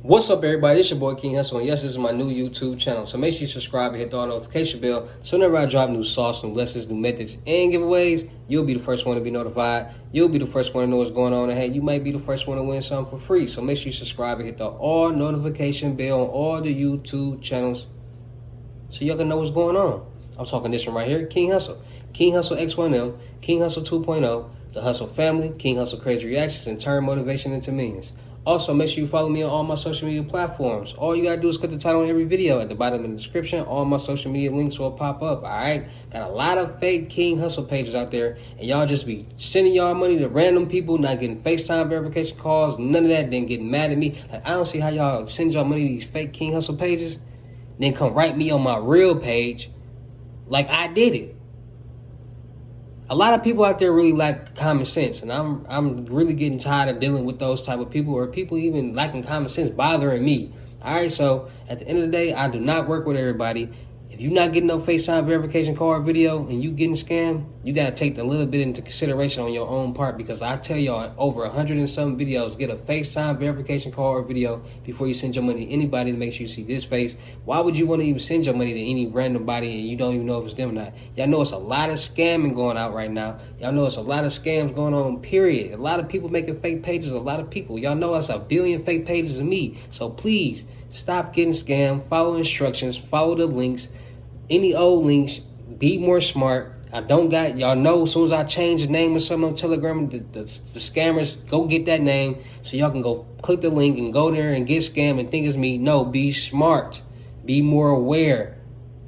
What's up, everybody? It's your boy King Hussle, and yes, this is my new YouTube channel. So make sure you subscribe and hit the notification bell so whenever I drop new sauce, new lessons, new methods, and giveaways, you'll be the first one to be notified. You'll be the first one to know what's going on, and hey, you might be the first one to win something for free. So make sure you subscribe and hit the all notification bell on all the YouTube channels so y'all can know what's going on. I'm talking this one right here, King Hussle. King Hussle X1M, King Hussle 2.0, the Hussle family, King Hussle Crazy Reactions, and turn motivation into millions. Also, make sure you follow me on all my social media platforms. All you gotta do is click the title on every video at the bottom of the description. All my social media links will pop up, alright? Got a lot of fake King Hussle pages out there, and y'all just be sending y'all money to random people, not getting FaceTime verification calls, none of that, then getting mad at me. Like, I don't see how y'all send y'all money to these fake King Hussle pages, then come write me on my real page like I did it. A lot of people out there really lack common sense, and I'm really getting tired of dealing with those type of people, or people even lacking common sense bothering me. All right, so at the end of the day, I do not work with everybody. If you're not getting no FaceTime verification card video and you getting scammed, you got to take a little bit into consideration on your own part, because I tell y'all over 100 and some videos, get a FaceTime verification card video before you send your money to anybody to make sure you see this face. Why would you want to even send your money to any random body and you don't even know if it's them or not? Y'all know it's a lot of scamming going out right now. Y'all know it's a lot of scams going on, period. A lot of people making fake pages, a lot of people. Y'all know it's a billion fake pages of me. So please, stop getting scammed. Follow instructions. Follow the links. Any old links. Be more smart. I don't got, y'all know as soon as I change the name of something on Telegram, the scammers go get that name so y'all can go click the link and go there and get scammed and think it's me. No, be smart. Be more aware.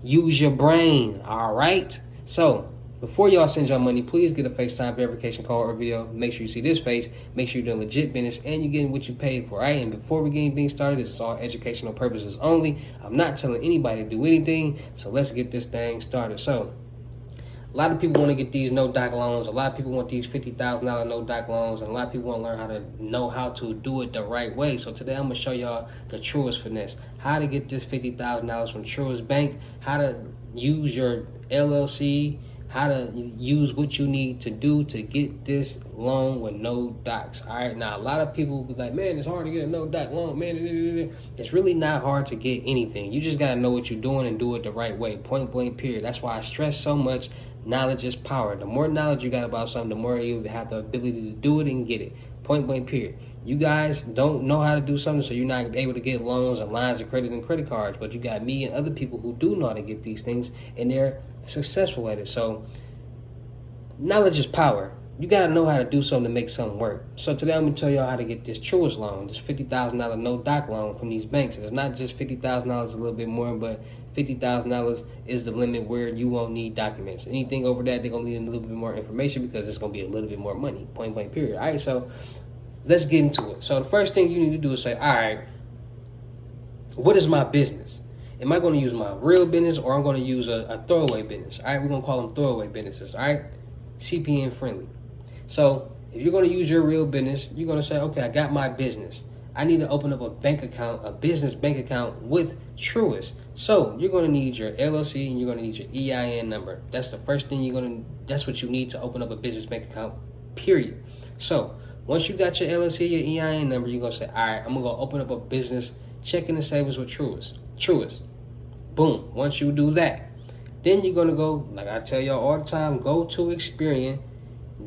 Use your brain, all right? So, before y'all send y'all money, please get a FaceTime verification call or video. Make sure you see this face. Make sure you're doing legit business and you're getting what you paid for, right? And before we get anything started, this is all educational purposes only. I'm not telling anybody to do anything, so let's get this thing started. So, a lot of people want to get these no-doc loans. A lot of people want these $50,000 no-doc loans, and a lot of people want to learn how to do it the right way. So today I'm gonna show y'all the Truist finesse, how to get this $50,000 from Truist Bank, how to use your LLC, how to use what you need to do to get this loan with no docs. All right, now a lot of people will be like, man, it's hard to get a no doc loan, man. It's really not hard to get anything. You just gotta know what you're doing and do it the right way, point blank period. That's why I stress so much, knowledge is power. The more knowledge you got about something, the more you have the ability to do it and get it, point blank period. You guys don't know how to do something, so you're not able to get loans and lines of credit and credit cards, but you got me and other people who do know how to get these things, and they're successful at it. So knowledge is power. You got to know how to do something to make something work. So today I'm going to tell y'all how to get this Truist loan, this $50,000 no-doc loan from these banks. And it's not just $50,000, a little bit more, but $50,000 is the limit where you won't need documents. Anything over that, they're going to need a little bit more information because it's going to be a little bit more money, point blank period. All right, so let's get into it. So the first thing you need to do is say, all right, what is my business? Am I going to use my real business, or I'm going to use a throwaway business? All right, we're going to call them throwaway businesses, all right? CPN friendly. So if you're going to use your real business, you're going to say, okay, I got my business. I need to open up a bank account, a business bank account with Truist. So you're going to need your LLC and you're going to need your EIN number. That's the first thing that's what you need to open up a business bank account, period. So once you got your LLC, your EIN number, you're going to say, all right, I'm going to go open up a business checking and savings with Truist. Boom. Once you do that, then you're going to go, like I tell y'all all the time, go to Experian,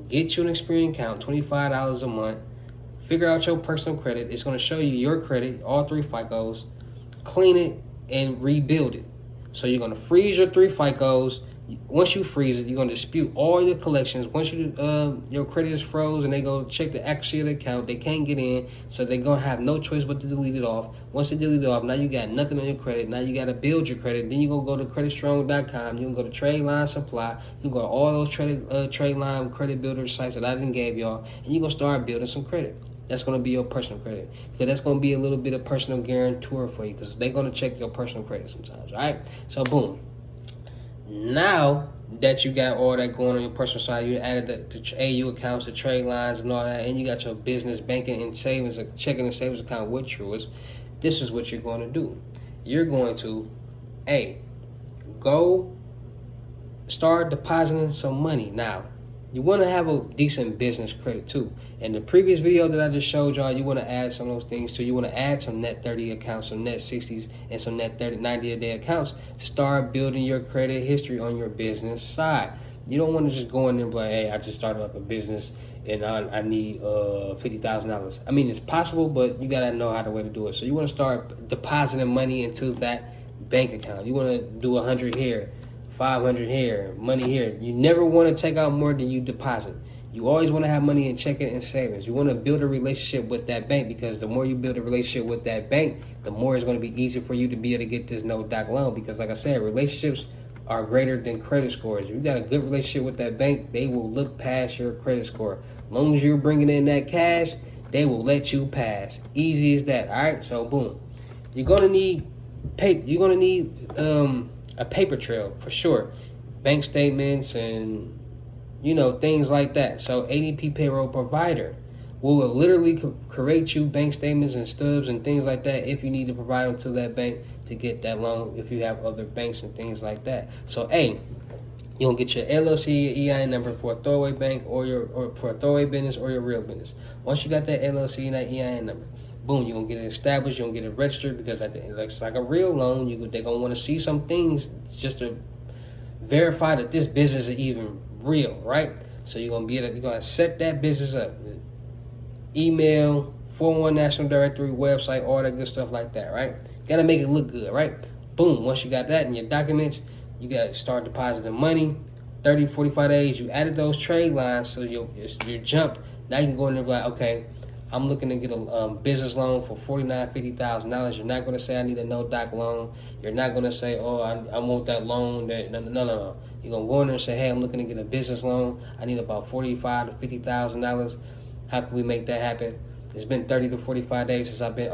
get you an Experian account, $25 a month, figure out your personal credit. It's going to show you your credit, all 3 FICOs, clean it, and rebuild it. So you're going to freeze your 3 FICOs. Once you freeze it, you're going to dispute all your collections. Once your credit is froze and they go check the accuracy of the account, they can't get in, so they're going to have no choice but to delete it off. Once they delete it off, now you got nothing on your credit. Now you got to build your credit. Then you're going to go to creditstrong.com. You can go to Trade Line Supply. You can go to all those trade line credit builder sites that I didn't gave y'all, and you're going to start building some credit. That's going to be your personal credit, because that's going to be a little bit of personal guarantor for you, because they're going to check your personal credit sometimes, all right? So boom. Now that you got all that going on your personal side, you added the AU accounts, the trade lines and all that, and you got your business banking and savings, checking and savings account with Truist, this is what you're going to do. You're going to, go start depositing some money. Now, You want to have a decent business credit too. In the previous video that I just showed y'all, you want to add some of those things too. You want to add some net 30 accounts, some net 60s, and some net 30, 90 a day accounts to start building your credit history on your business side. You don't want to just go in there and be like, hey, I just started up a business and I need $50,000. I mean, it's possible, but you got to know how the way to do it. So you want to start depositing money into that bank account. You want to do 100 here, 500 here, money here. You never want to take out more than you deposit. You always want to have money in checking and savings. You want to build a relationship with that bank, because the more you build a relationship with that bank, the more it's going to be easier for you to be able to get this no-doc loan. Because like I said, relationships are greater than credit scores. If you got a good relationship with that bank, they will look past your credit score. As long as you're bringing in that cash, they will let you pass. Easy as that. All right, so boom. You're going to need a paper trail for sure, bank statements and things like that. So ADP payroll provider will literally create you bank statements and stubs and things like that if you need to provide them to that bank to get that loan, if you have other banks and things like that. So you're gonna get your LLC, your EIN number for a throwaway bank or for a throwaway business or your real business. Once you got that LLC and that EIN number, boom, you're gonna get it established, you're gonna get it registered, because it's like a real loan. They're gonna want to see some things just to verify that this business is even real, right? So you're gonna set that business up. Email, 401 National Directory, website, all that good stuff like that, right? Gotta make it look good, right? Boom, once you got that in your documents, you gotta start depositing money. 30, 45 days, you added those trade lines, so you're jumped. Now you can go in there and be like, okay, I'm looking to get a business loan for $49,000, $50,000. You're not going to say I need a no-doc loan. You're not going to say, oh, I want that loan. No. You're going to go in there and say, hey, I'm looking to get a business loan. I need about $45,000 to $50,000. How can we make that happen? It's been 30 to 45 days since I've been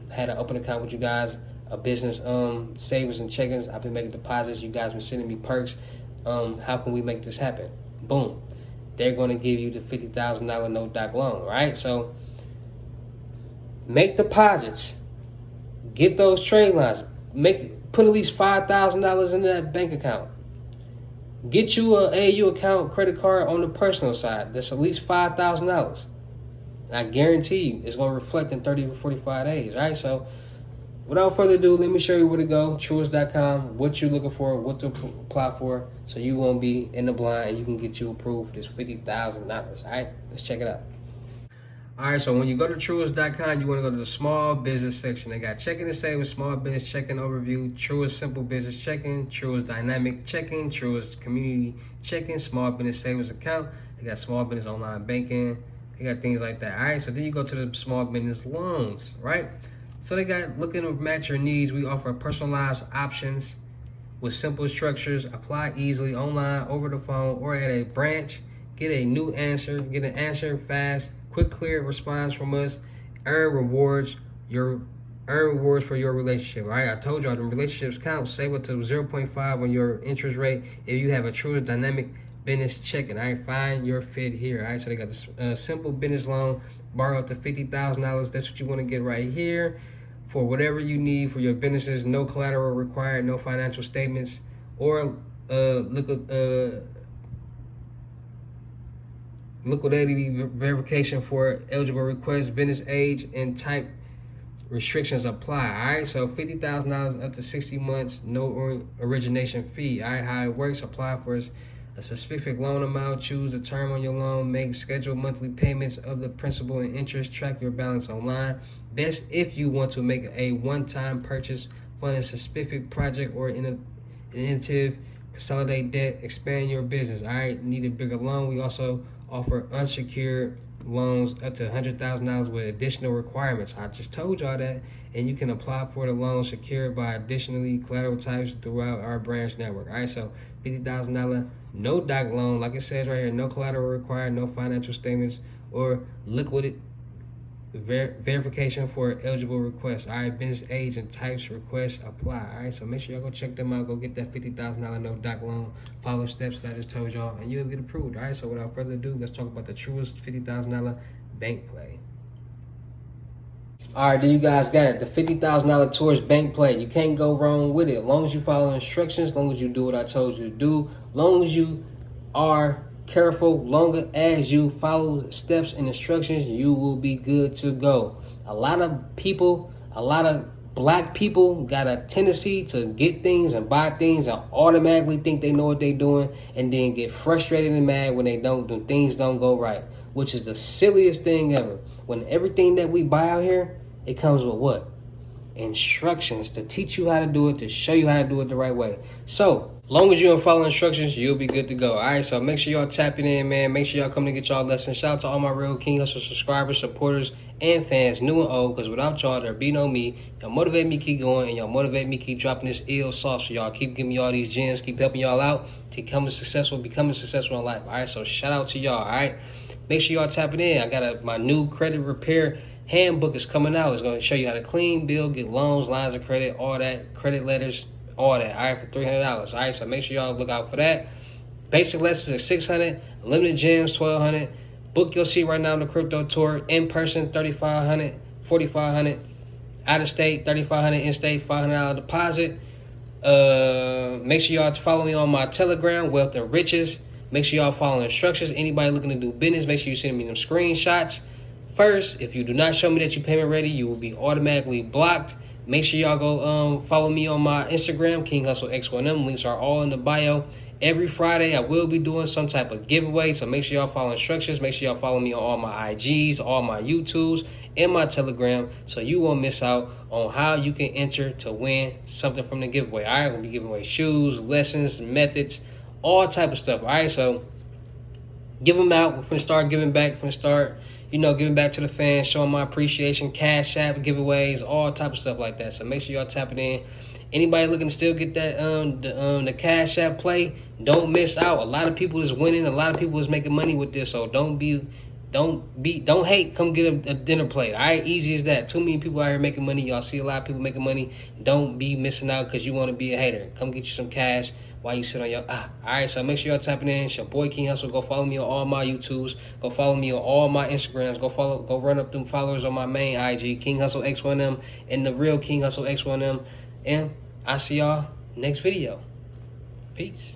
had an open account with you guys, a business savings and checkings. I've been making deposits. You guys been sending me perks. How can we make this happen? Boom. They're going to give you the $50,000 no-doc loan, right? So make deposits, get those trade lines, put at least $5,000 into that bank account. Get you a AU account, credit card on the personal side. That's at least $5,000. And I guarantee you, it's going to reflect in 30 to 45 days, right? So without further ado, let me show you where to go. Truist.com, what you're looking for, what to apply for, so you won't be in the blind and you can get you approved for this $50,000. All right, let's check it out. All right, so when you go to Truist.com, you want to go to the small business section. They got checking and savings, small business checking overview, Truist simple business checking, Truist dynamic checking, Truist community checking, small business savings account. They got small business online banking. They got things like that. All right, so then you go to the small business loans, right? So they got looking to match your needs. We offer personalized options with simple structures. Apply easily online, over the phone, or at a branch. Get an answer fast, quick, clear response from us. Earn rewards for your relationship. All right, I told y'all the relationships count. Save up to 0.5 on your interest rate if you have a true dynamic business checking. All right, find your fit here. All right, so they got this simple business loan, borrow up to $50,000. That's what you want to get right here for whatever you need for your businesses. No collateral required, no financial statements, or liquidity verification for eligible requests. Business age and type restrictions apply. All right, so $50,000 up to 60 months, no origination fee. All right, how it works: apply for a specific loan amount, choose the term on your loan, make scheduled monthly payments of the principal and interest, track your balance online. Best if you want to make a one-time purchase, fund a specific project or initiative, consolidate debt, expand your business. All right, need a bigger loan. We also offer unsecured loans up to $100,000 with additional requirements. I just told y'all that, and you can apply for the loan secured by additionally collateral types throughout our branch network. All right, so $50,000 no-doc loan, like it says right here, no collateral required, no financial statements, or liquid verification for eligible requests. All right, business age and types requests apply. All right, so make sure y'all go check them out. Go get that $50,000 no-doc loan. Follow steps that I just told y'all, and you'll get approved. All right, so without further ado, let's talk about the Truist $50,000 bank play. All right, then you guys got it. The $50,000 towards bank play. You can't go wrong with it. As long as you follow instructions, as long as you do what I told you to do, as long as you are careful. Longer as you follow steps and instructions, you will be good to go. A lot of black people got a tendency to get things and buy things and automatically think they know what they're doing, and then get frustrated and mad when things don't go right, which is the silliest thing ever. When everything that we buy out here, it comes with what? Instructions to teach you how to do it, to show you how to do it the right way. So long as you don't follow instructions, you'll be good to go. All right, so make sure y'all tapping in, man. Make sure y'all come to get y'all lessons. Shout out to all my real King Hussle subscribers, supporters, and fans, new and old, because without y'all, there be no me. Y'all motivate me keep going, and y'all motivate me keep dropping this ill sauce for y'all. Keep giving me all these gems, keep helping y'all out to becoming successful in life. All right, so shout out to y'all. All right, make sure y'all tapping in. I got my new credit repair handbook is coming out. It's going to show you how to clean, build, get loans, lines of credit, all that, credit letters, all that. All right, for $300. All right, so make sure y'all look out for that. Basic lessons is $600, limited gems $1,200. Book your seat right now on the crypto tour. In person $3,500, $4,500. Out of state $3,500. In state $500 deposit. Make sure y'all follow me on my Telegram, Wealth and Riches. Make sure y'all follow instructions. Anybody looking to do business, make sure you send me them screenshots. First, if you do not show me that you're payment ready, you will be automatically blocked. Make sure y'all go follow me on my Instagram, King Hussle X1M. Links are all in the bio. Every Friday, I will be doing some type of giveaway, so make sure y'all follow instructions. Make sure y'all follow me on all my IGs, all my YouTubes, and my Telegram, so you won't miss out on how you can enter to win something from the giveaway. All right, we'll be giving away shoes, lessons, methods, all type of stuff. All right, so give them out. We're going to start giving back. Giving back to the fans, showing my appreciation, Cash App giveaways, all type of stuff like that. So make sure y'all tapping in. Anybody looking to still get that the Cash App play, don't miss out. A lot of people is winning. A lot of people is making money with this. So don't hate. Come get a dinner plate. All right, easy as that. Too many people out here making money. Y'all see a lot of people making money. Don't be missing out because you want to be a hater. Come get you some cash while you sit on your All right, so make sure y'all tapping in. It's your boy King Hussle. Go follow me on all my YouTubes. Go follow me on all my Instagrams. Go run up them followers on my main IG, King Hussle X1M, and the real King Hussle X1M. And I see y'all next video. Peace.